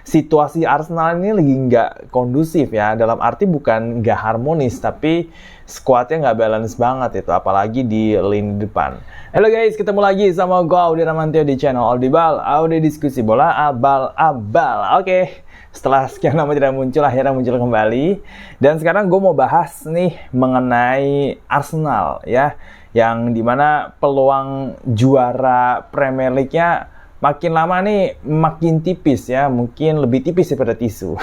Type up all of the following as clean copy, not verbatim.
situasi Arsenal ini lagi nggak kondusif ya, dalam arti bukan nggak harmonis, tapi squadnya nggak balance banget itu, apalagi di lini depan. Halo guys, ketemu lagi sama gue Audi Ramantio di channel Audibal, Audi Diskusi Bola Abal-Abal. Oke, setelah sekian lama tidak muncul, akhirnya muncul kembali. Dan sekarang gue mau bahas nih mengenai Arsenal ya, yang dimana peluang juara Premier League-nya makin lama nih makin tipis ya, mungkin lebih tipis daripada tisu.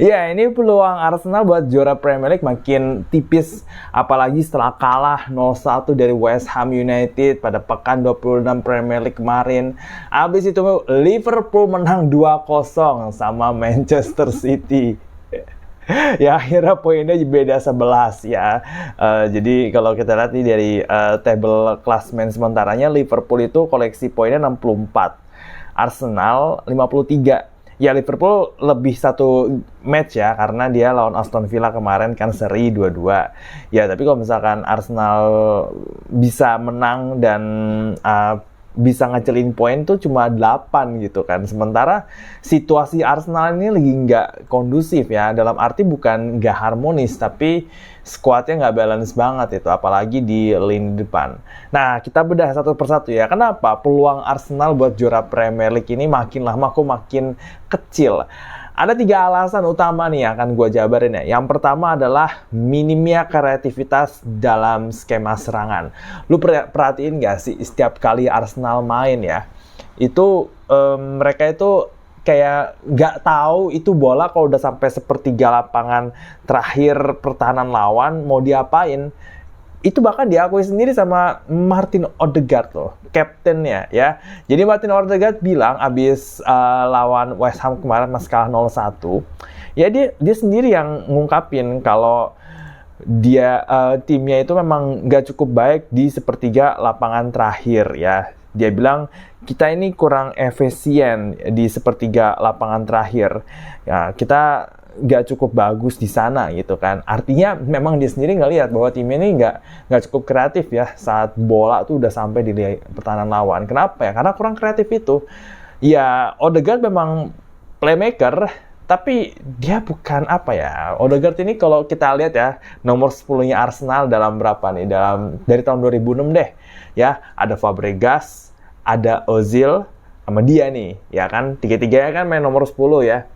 Ya, ini peluang Arsenal buat juara Premier League makin tipis, apalagi setelah kalah 0-1 dari West Ham United pada pekan 26 Premier League kemarin. Abis itu Liverpool menang 2-0 sama Manchester City. Ya, akhirnya poinnya beda 11 ya. Jadi kalau kita lihat nih dari table klasmen sementaranya, Liverpool itu koleksi poinnya 64, Arsenal 53. Ya, Liverpool lebih satu match ya, karena dia lawan Aston Villa kemarin kan seri 2-2. Ya, tapi kalau misalkan Arsenal bisa menang dan bisa ngecelin poin tuh cuma 8 gitu kan. Sementara situasi Arsenal ini lagi nggak kondusif ya, dalam arti bukan nggak harmonis, tapi squadnya nggak balance banget itu, apalagi di lini depan. Nah, kita bedah satu persatu ya. Kenapa peluang Arsenal buat juara Premier League ini makin lama kok makin kecil? Ada 3 alasan utama nih yang akan gue jabarin ya. Yang pertama adalah minimnya kreativitas dalam skema serangan. Lu perhatiin gak sih setiap kali Arsenal main ya, itu mereka itu kayak gak tahu itu bola kalau udah sampai sepertiga lapangan terakhir pertahanan lawan mau diapain. Itu bahkan diakui sendiri sama Martin Odegaard loh, kaptennya ya. Jadi Martin Odegaard bilang abis lawan West Ham kemarin mas kalah 0-1, ya dia sendiri yang ngungkapin kalau dia timnya itu memang nggak cukup baik di sepertiga lapangan terakhir ya. Dia bilang kita ini kurang efisien di sepertiga lapangan terakhir. Ya, kita nggak cukup bagus di sana gitu kan. Artinya memang dia sendiri nggak lihat bahwa timnya ini nggak cukup kreatif ya saat bola tuh udah sampai di pertahanan lawan. Kenapa ya? Karena kurang kreatif itu. Ya, Odegaard memang playmaker, tapi dia bukan apa ya. Odegaard ini kalau kita lihat ya, nomor 10-nya Arsenal dalam berapa nih? Dari tahun 2006 deh. Ya, ada Fabregas, ada Ozil, sama dia nih. Ya kan, tiga-tiganya kan main nomor 10 ya.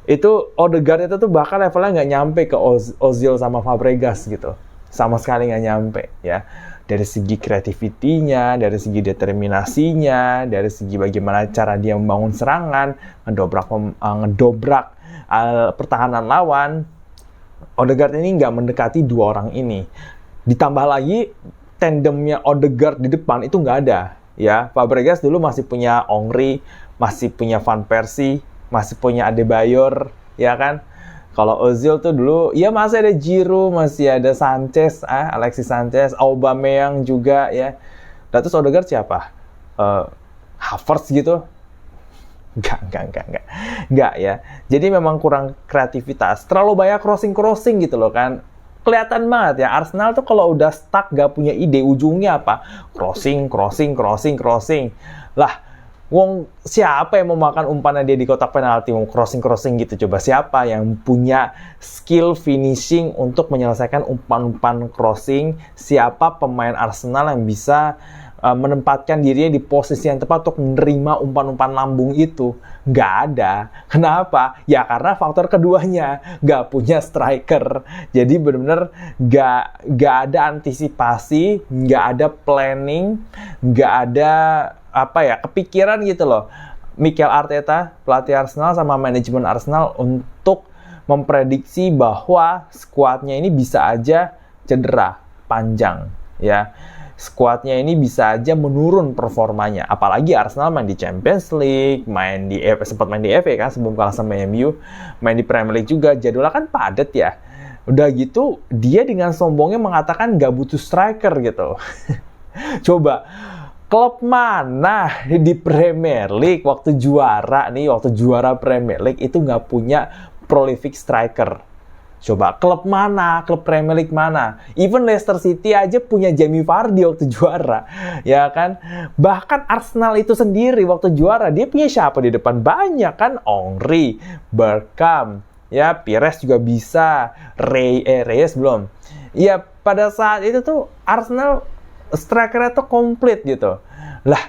Itu Odegaard itu tuh bahkan levelnya nggak nyampe ke Ozil sama Fabregas gitu, sama sekali nggak nyampe ya, dari segi kreativitinya, dari segi determinasinya, dari segi bagaimana cara dia membangun serangan, ngedobrak pertahanan lawan. Odegaard ini nggak mendekati 2 orang ini. Ditambah lagi tandemnya Odegaard di depan itu nggak ada ya. Fabregas dulu masih punya Henry, masih punya Van Persie, masih punya Adebayor, ya kan? Kalau Ozil tuh dulu, ya masih ada Giroud, masih ada Sanchez, Alexis Sanchez, Aubameyang juga, ya. Dan terus Odegaard siapa? Havertz gitu? Enggak ya. Jadi memang kurang kreativitas. Terlalu banyak crossing gitu loh kan. Kelihatan banget ya, Arsenal tuh kalau udah stuck, gak punya ide, ujungnya apa? Crossing. Lah, wong siapa yang mau makan umpannya dia di kotak penalti, mau crossing gitu? Coba siapa yang punya skill finishing untuk menyelesaikan umpan-umpan crossing? Siapa pemain Arsenal yang bisa menempatkan dirinya di posisi yang tepat untuk menerima umpan-umpan lambung itu? Nggak ada. Kenapa? Ya karena faktor keduanya, nggak punya striker. Jadi benar-benar nggak ada antisipasi, nggak ada planning, nggak ada kepikiran gitu loh. Mikel Arteta, pelatih Arsenal, sama manajemen Arsenal untuk memprediksi bahwa skuadnya ini bisa aja cedera panjang ya. Skuadnya ini bisa aja menurun performanya. Apalagi Arsenal main di Champions League, sempat main di FA kan sebelum kalah sama MU, main di Premier League juga, jadwalnya kan padat ya. Udah gitu dia dengan sombongnya mengatakan gak butuh striker gitu. Coba klub mana di Premier League waktu juara Premier League itu nggak punya prolific striker? Coba klub mana, klub Premier League mana? Even Leicester City aja punya Jamie Vardy waktu juara, ya kan? Bahkan Arsenal itu sendiri waktu juara, dia punya siapa di depan? Banyak kan, Henry, Bergkamp, ya Pires juga bisa, Reyes belum. Ya pada saat itu tuh Arsenal strikernya tuh komplit gitu. Lah,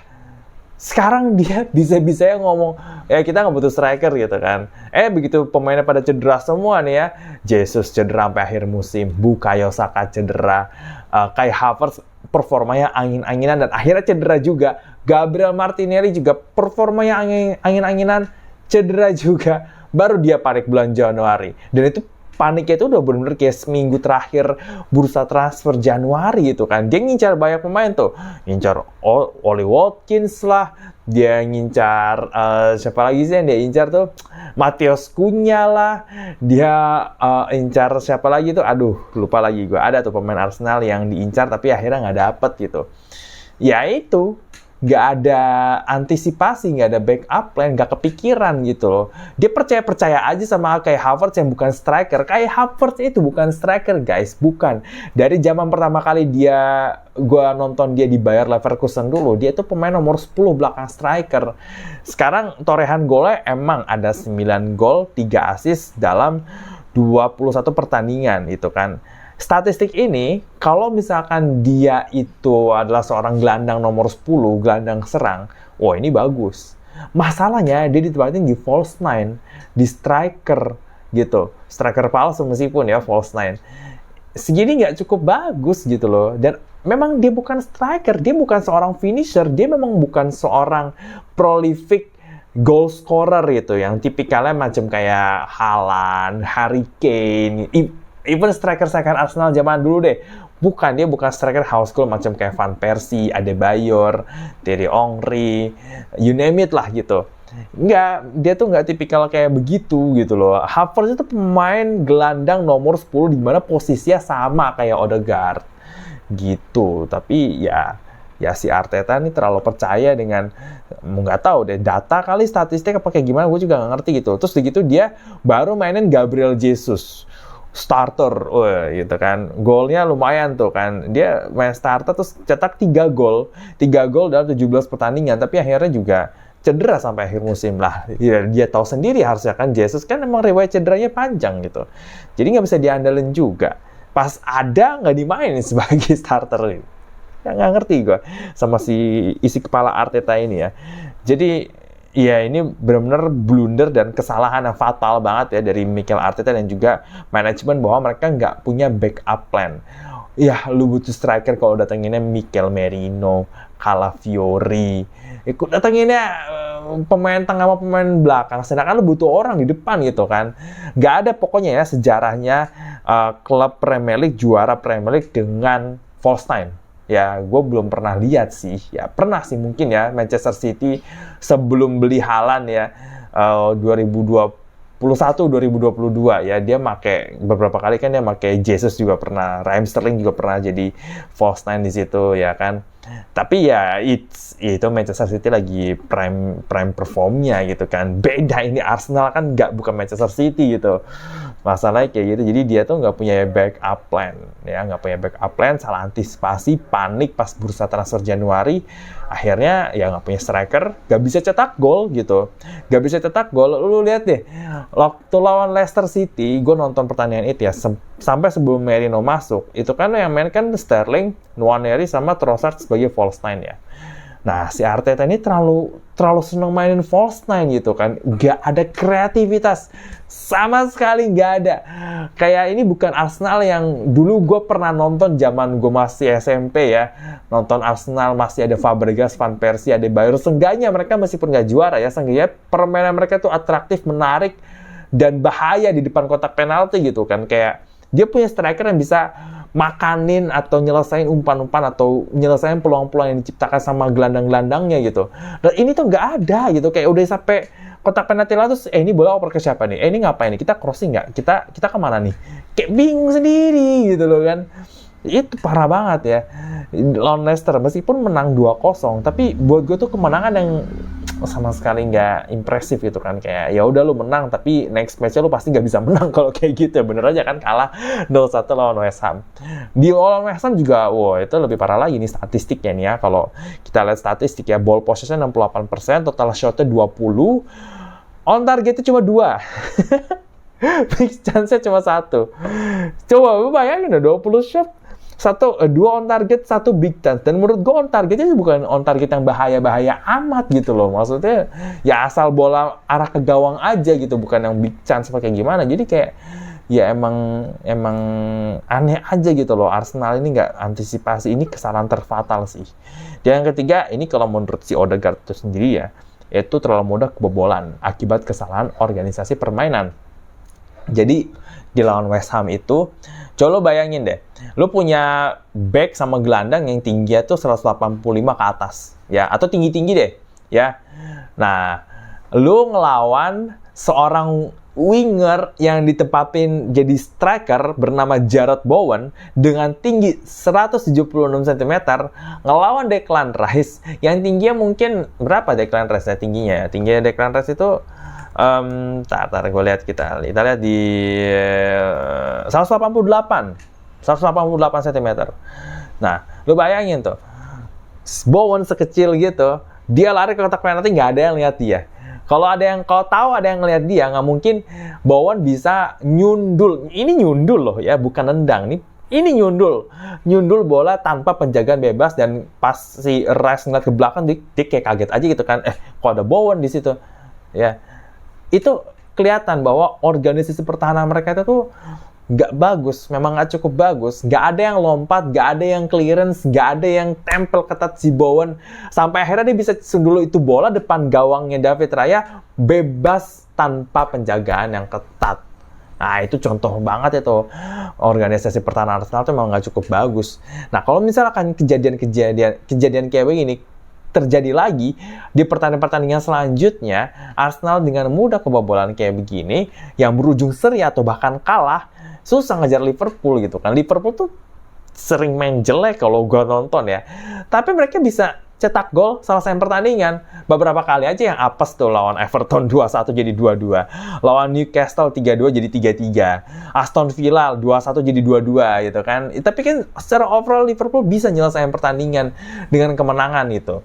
sekarang dia bisa-bisanya ngomong, ya kita nggak butuh striker gitu kan. Begitu pemainnya pada cedera semua nih ya. Jesus cedera sampai akhir musim, Bukayo Saka cedera, Kai Havertz performanya angin-anginan dan akhirnya cedera juga. Gabriel Martinelli juga performanya angin-anginan, cedera juga. Baru dia panik bulan Januari. Dan itu paniknya itu udah benar-benar kayak seminggu terakhir bursa transfer Januari gitu kan. Dia ngincar banyak pemain tuh. Ngincar Oli Watkins lah. Dia ngincar, siapa lagi sih yang dia incar tuh? Matheus Cunha lah. Dia incar siapa lagi tuh? Aduh, lupa lagi gue. Ada tuh pemain Arsenal yang diincar tapi akhirnya nggak dapet gitu. Ya itu. Nggak ada antisipasi, nggak ada backup plan, nggak kepikiran gitu loh. Dia percaya aja sama Kai Havertz yang bukan striker. Kai Havertz itu bukan striker, guys. Bukan. Dari zaman pertama kali gue nonton dia dibayar Leverkusen dulu, dia itu pemain nomor 10 belakang striker. Sekarang torehan golnya emang ada 9 gol, 3 assist dalam 21 pertandingan gitu kan. Statistik ini, kalau misalkan dia itu adalah seorang gelandang nomor 10, gelandang serang, wah ini bagus. Masalahnya, dia ditempatin di false nine, di striker gitu. Striker palsu meskipun ya, false nine. Segini nggak cukup bagus gitu loh. Dan memang dia bukan striker, dia bukan seorang finisher, dia memang bukan seorang prolific goal scorer gitu, yang tipikalnya macam kayak Haaland, Harry Kane, even striker-striker Arsenal zaman dulu deh. Dia bukan striker house goal macam kayak Van Persie, Adebayor, Thierry Henry, you name it lah gitu. Dia tuh nggak tipikal kayak begitu gitu loh. Havertz itu pemain gelandang nomor 10 di mana posisinya sama kayak Odegaard gitu. Tapi ya si Arteta ini terlalu percaya dengan, nggak tahu deh, data kali, statistik apa kayak gimana, gue juga nggak ngerti gitu. Terus begitu dia baru mainin Gabriel Jesus starter, gitu kan. Golnya lumayan tuh kan. Dia main starter terus cetak 3 gol dalam 17 pertandingan, tapi akhirnya juga cedera sampai akhir musim lah. Ya, dia tahu sendiri harusnya kan, Jesus kan emang riwayat cederanya panjang gitu. Jadi nggak bisa diandalin juga. Pas ada nggak dimainin sebagai starter. Ya, nggak ngerti gue sama si isi kepala Arteta ini ya. Jadi ya ini benar-benar blunder dan kesalahan yang fatal banget ya dari Mikel Arteta dan juga manajemen, bahwa mereka nggak punya backup plan. Ya, lu butuh striker kalau datanginnya Mikel Merino, Calafiori. Ikut datanginnya pemain tengah sama pemain belakang. Sedangkan lu butuh orang di depan gitu kan. Nggak ada pokoknya ya sejarahnya klub Premier League juara Premier League dengan false nine. Ya, gue belum pernah lihat sih. Ya, pernah sih mungkin ya Manchester City sebelum beli Haaland ya, 2021-2022 ya, dia beberapa kali kan dia pakai Jesus juga pernah, Raheem Sterling juga pernah jadi false nine di situ ya kan. Tapi ya itu Manchester City lagi prime performnya gitu kan. Beda ini Arsenal kan bukan Manchester City gitu. Masalahnya kayak gitu. Jadi dia tuh nggak punya backup plan ya, salah antisipasi, panik pas bursa transfer Januari. Akhirnya ya nggak punya striker, nggak bisa cetak gol gitu. Lu lihat deh, waktu lawan Leicester City, gue nonton pertandingan itu ya, sampai sebelum Merino masuk, itu kan yang main kan Sterling, Nwaneri sama Trossard sebagai false nine ya. Nah, si Arteta ini terlalu seneng mainin false nine gitu kan. Gak ada kreativitas. Sama sekali gak ada. Kayak ini bukan Arsenal yang dulu gue pernah nonton zaman gue masih SMP ya. Nonton Arsenal masih ada Fabregas, Van Persie, Adebayor. Seenggaknya mereka meskipun gak juara ya, seenggaknya permainan mereka tuh atraktif, menarik, dan bahaya di depan kotak penalti gitu kan. Kayak dia punya striker yang bisa makanin atau nyelesain umpan-umpan atau nyelesain peluang-peluang yang diciptakan sama gelandang-gelandangnya gitu. Dan ini tuh nggak ada gitu, kayak udah sampai kotak penalti lah terus ini bola oper ke siapa nih? Ini ngapain nih? Kita crossing nggak? Kita kemana nih? Kayak bingung sendiri gitu loh kan. Itu parah banget ya. Lawan Leicester meskipun menang 2-0, tapi buat gue tuh kemenangan yang sama sekali nggak impresif gitu kan, kayak ya udah lu menang tapi next match-nya lu pasti nggak bisa menang kalau kayak gitu ya, bener aja kan kalah 0-1 lawan West Ham. Di lawan West Ham juga, wow itu lebih parah lagi nih statistiknya nih ya. Kalau kita lihat statistik ya, ball possession 68%, total shot-nya 20, on targetnya cuma 2. Big chance-nya cuma 1. Coba lu bayangin deh, 20 shot, 2 on target, 1 big chance. Dan menurut gue on targetnya bukan on target yang bahaya-bahaya amat gitu loh. Maksudnya ya asal bola arah ke gawang aja gitu, bukan yang big chance kayak gimana. Jadi kayak ya emang aneh aja gitu loh. Arsenal ini nggak antisipasi, ini kesalahan terfatal sih. Dan yang ketiga, ini kalau menurut si Odegaard itu sendiri ya, itu terlalu mudah kebobolan akibat kesalahan organisasi permainan. Jadi di lawan West Ham itu, coba lo bayangin deh, lo punya back sama gelandang yang tingginya tuh 185 ke atas, ya, atau tinggi-tinggi deh, ya. Nah, lo ngelawan seorang winger yang ditempatin jadi striker bernama Jarrod Bowen dengan tinggi 176 cm, ngelawan Declan Rice yang tingginya mungkin berapa Declan Rice ya tingginya? Tingginya Declan Rice itu tar gue lihat, kita lihat di 188 cm. Nah, lu bayangin tuh, Bowen sekecil gitu, dia lari ke kotak penalti, nggak ada yang lihat dia. Kalau tahu ada yang ngelihat dia, nggak mungkin Bowen bisa nyundul. Ini nyundul loh ya, bukan nendang nih. Ini nyundul bola tanpa penjagaan bebas, dan pas si Rice ngeliat ke belakang, dia kayak kaget aja gitu kan. Kok ada Bowen di situ? Ya. Itu kelihatan bahwa organisasi pertahanan mereka itu tuh nggak bagus, memang nggak cukup bagus. Nggak ada yang lompat, nggak ada yang clearance, nggak ada yang tempel ketat si Bowen. Sampai akhirnya dia bisa sundul itu bola depan gawangnya David Raya, bebas tanpa penjagaan yang ketat. Nah, itu contoh banget itu. Organisasi pertahanan Arsenal tuh memang nggak cukup bagus. Nah, kalau misalkan kejadian kayak begini terjadi lagi di pertandingan selanjutnya, Arsenal dengan mudah kebobolan kayak begini yang berujung seri atau bahkan kalah, susah ngejar Liverpool gitu kan. Liverpool tuh sering main jelek kalau gue nonton ya, tapi mereka bisa cetak gol selesai pertandingan. Beberapa kali aja yang apes tuh, lawan Everton 2-1 jadi 2-2, lawan Newcastle 3-2 jadi 3-3, Aston Villa 2-1 jadi 2-2 gitu kan. Tapi kan secara overall Liverpool bisa nyelesain pertandingan dengan kemenangan gitu.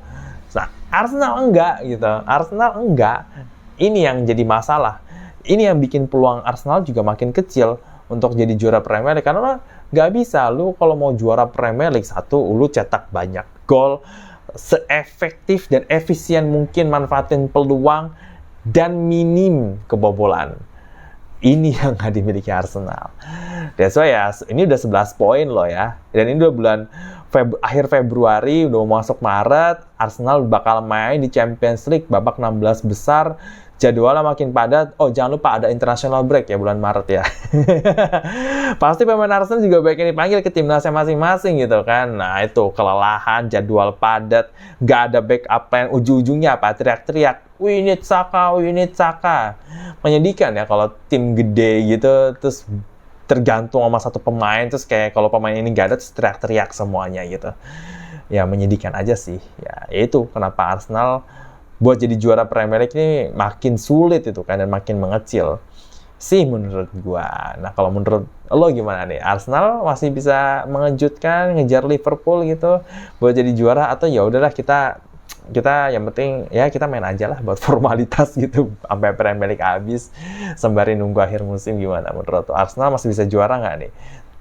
Nah, Arsenal enggak gitu. Arsenal enggak. Ini yang jadi masalah. Ini yang bikin peluang Arsenal juga makin kecil untuk jadi juara Premier League. Karena nggak bisa. Lu kalau mau juara Premier League, satu, lu cetak banyak gol, seefektif dan efisien mungkin manfaatin peluang, dan minim kebobolan. Ini yang nggak dimiliki Arsenal. That's why ya, ini udah 11 poin loh ya. Dan ini udah bulan akhir Februari, udah mau masuk Maret, Arsenal bakal main di Champions League babak 16 besar. Jadwalnya makin padat. Oh, jangan lupa ada international break ya bulan Maret ya. Pasti pemain Arsenal juga banyak yang dipanggil ke timnasnya masing-masing gitu kan. Nah, itu kelelahan, jadwal padat, nggak ada backup plan, ujung-ujungnya apa? Teriak-teriak, we need Saka. Menyedihkan ya kalau tim gede gitu, terus tergantung sama satu pemain, terus kayak kalau pemain ini nggak ada, terus teriak-teriak semuanya gitu. Ya menyedihkan aja sih. Ya itu kenapa Arsenal buat jadi juara Premier League ini makin sulit itu kan, dan makin mengecil sih menurut gua. Nah, kalau menurut lo gimana nih? Arsenal masih bisa mengejutkan, ngejar Liverpool gitu buat jadi juara, atau ya udahlah kita yang penting ya kita main aja lah buat formalitas gitu sampai Premier League habis sembari nunggu akhir musim? Gimana menurut lo? Arsenal masih bisa juara nggak nih?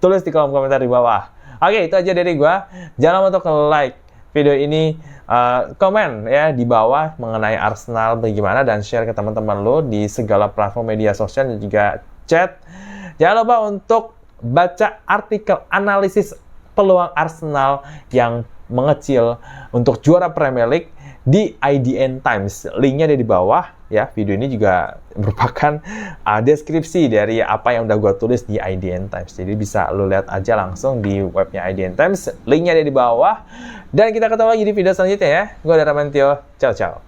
Tulis di kolom komentar di bawah. Oke, itu aja dari gua. Jangan lupa untuk like video ini, komen ya di bawah mengenai Arsenal bagaimana, dan share ke teman-teman lo di segala platform media sosial dan juga chat. Jangan lupa untuk baca artikel analisis peluang Arsenal yang mengecil untuk juara Premier League di IDN Times. Linknya ada di bawah ya. Video ini juga merupakan deskripsi dari apa yang udah gue tulis di IDN Times. Jadi bisa lo lihat aja langsung di webnya IDN Times. Linknya ada di bawah. Dan kita ketemu lagi di video selanjutnya ya. Gue Dara Mantio. Ciao.